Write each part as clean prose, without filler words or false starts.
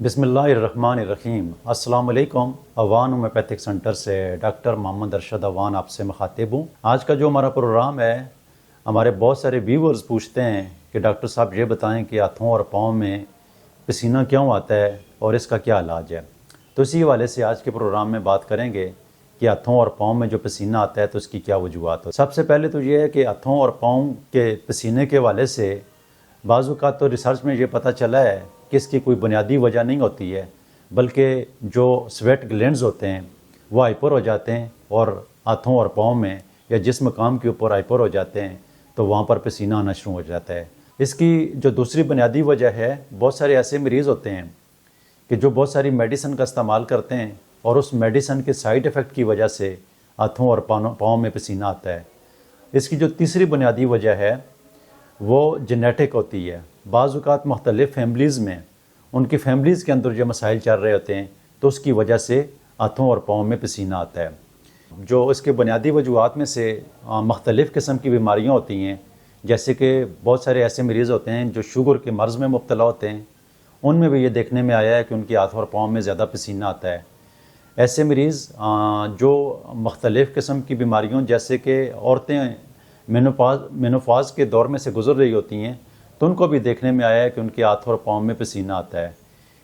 बिस्मिल्लाहिर्रहमानिर्रहीम। अस्सलाम वालेकुम। अवान होम्योपैथिक सेंटर से डॉक्टर मोहम्मद अरशद अवान आपसे मुखातिब हूँ। आज का जो हमारा प्रोग्राम है, हमारे बहुत सारे व्यूअर्स पूछते हैं कि डॉक्टर साहब ये बताएं कि हाथों और पाँव में पसीना क्यों आता है और इसका क्या इलाज है। तो इसी हवाले से आज के प्रोग्राम में बात करेंगे कि हाथों और पाँव में जो पसीना आता है तो इसकी क्या वजूहत है। सबसे पहले तो ये है कि हाथों और पाँव के पसीने के हवाले से बाज़ औक़ात तो रिसर्च में ये पता चला है कि इसकी कोई बुनियादी वजह नहीं होती है, बल्कि जो स्वेट ग्लैंड्स होते हैं वो हाइपर हो जाते हैं और हाथों और पाँव में या जिस मकाम के ऊपर हाइपर हो जाते हैं तो वहाँ पर पसीना आना शुरू हो जाता है। इसकी जो दूसरी बुनियादी वजह है, बहुत सारे ऐसे मरीज़ होते हैं कि जो बहुत सारी मेडिसिन का इस्तेमाल करते हैं और उस मेडिसिन के साइड इफ़ेक्ट की वजह से हाथों और पाँव में पसीना आता है। इसकी जो तीसरी बुनियादी वजह है वो जेनेटिक होती है। बाज़ औक़ात मुख्तलिफ़ फैमिलीज़ में उनकी फैमिलीज़ के अंदर जो मसाइल चल रहे होते हैं तो उसकी वजह से हाथों और पाँव में पसीना आता है। जो इसके बुनियादी वजूहात में से मुख्तलिफ़ किस्म की बीमारियाँ होती हैं, जैसे कि बहुत सारे ऐसे मरीज़ होते हैं जो शुगर के मर्ज़ में मुब्तला होते हैं, उनमें भी ये देखने में आया है कि उनके हाथ और पाँव में ज़्यादा पसीना आता है। ऐसे मरीज़ जो मुख्तलिफ़ किस्म की बीमारियों, जैसे कि औरतें मेनोपॉज़ के दौर में से गुज़र रही होती हैं, तो उनको भी देखने में आया है कि उनके हाथ और पाँव में पसीना आता है।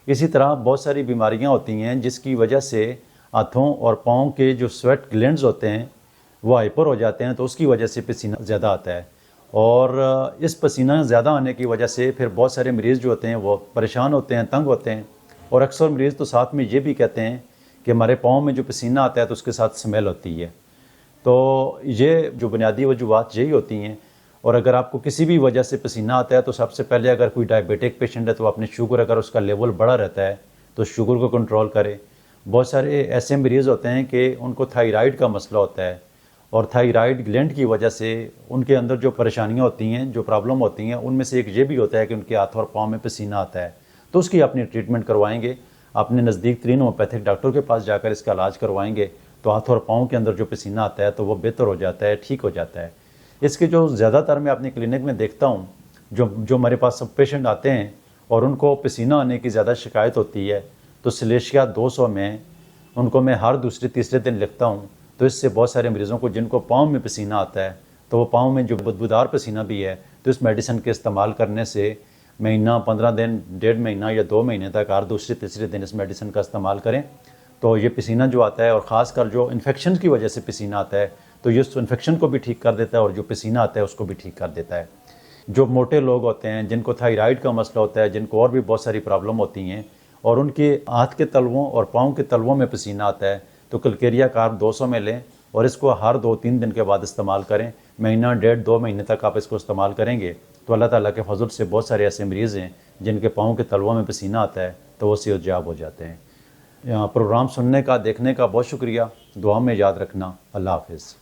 इसी तरह बहुत सारी बीमारियां होती हैं जिसकी वजह से हाथों और पाँव के जो स्वेट ग्लैंड्स होते हैं वो हाइपर हो जाते हैं, तो उसकी वजह से पसीना ज़्यादा आता है। और इस पसीना ज़्यादा आने की वजह से फिर बहुत सारे मरीज़ जो होते हैं वो परेशान होते हैं, तंग होते हैं, और अक्सर मरीज़ तो साथ में ये भी कहते हैं कि हमारे पाँव में जो पसीना आता है तो उसके साथ स्मेल होती है। तो ये जो बुनियादी वजूहत यही होती हैं। और अगर आपको किसी भी वजह से पसीना आता है तो सबसे पहले, अगर कोई डायबिटिक पेशेंट है तो अपने शुगर, अगर उसका लेवल बढ़ा रहता है तो शुगर को कंट्रोल करे। बहुत सारे ऐसे मरीज़ होते हैं कि उनको थायराइड का मसला होता है और थायराइड ग्लैंड की वजह से उनके अंदर जो परेशानियां होती हैं, जो प्रॉब्लम होती हैं, उनमें से एक ये भी होता है कि उनके हाथ और पाँव में पसीना आता है। तो उसकी अपनी ट्रीटमेंट करवाएंगे, अपने नज़दीक तरीन होम्योपैथिक डॉक्टर के पास जाकर इसका इलाज करवाएंगे तो हाथ और पाँव के अंदर जो पसीना आता है तो वो बेहतर हो जाता है, ठीक हो जाता है। इसके जो ज़्यादातर मैं अपनी क्लिनिक में देखता हूँ, जो मेरे पास सब पेशेंट आते हैं और उनको पसीना आने की ज़्यादा शिकायत होती है, तो सिलेशिया 200 में उनको मैं हर दूसरे तीसरे दिन लिखता हूँ। तो इससे बहुत सारे मरीज़ों को जिनको पाँव में पसीना आता है, तो वो पाँव में जो बदबूदार पसीना भी है, तो इस मेडिसिन के इस्तेमाल करने से महीना, 15 दिन, 1.5 महीना या 2 महीने तक हर दूसरे तीसरे दिन इस मेडिसिन का इस्तेमाल करें तो ये पसीना जो आता है, और ख़ासकर जो इन्फेक्शन की वजह से पसीना आता है, तो ये इन्फेक्शन को भी ठीक कर देता है और जो पसीना आता है उसको भी ठीक कर देता है। जो मोटे लोग होते हैं, जिनको थायराइड का मसला होता है, जिनको और भी बहुत सारी प्रॉब्लम होती हैं और उनके हाथ के तलवों और पाँव के तलवों में पसीना आता है, तो कलकेरिया कार्ब 200 में लें और इसको हर 2-3 दिन के बाद इस्तेमाल करें। महीना, 1.5-2 महीने तक आप इसको इस्तेमाल करेंगे तो अल्लाह ताला के फजल से बहुत सारे ऐसे मरीज़ हैं जिनके पाँव के तलवों में पसीना आता है तो वो सेहतयाब हो जाते हैं। प्रोग्राम सुनने का, देखने का बहुत शुक्रिया। दुआ में याद रखना। अल्लाह हाफ़िज़।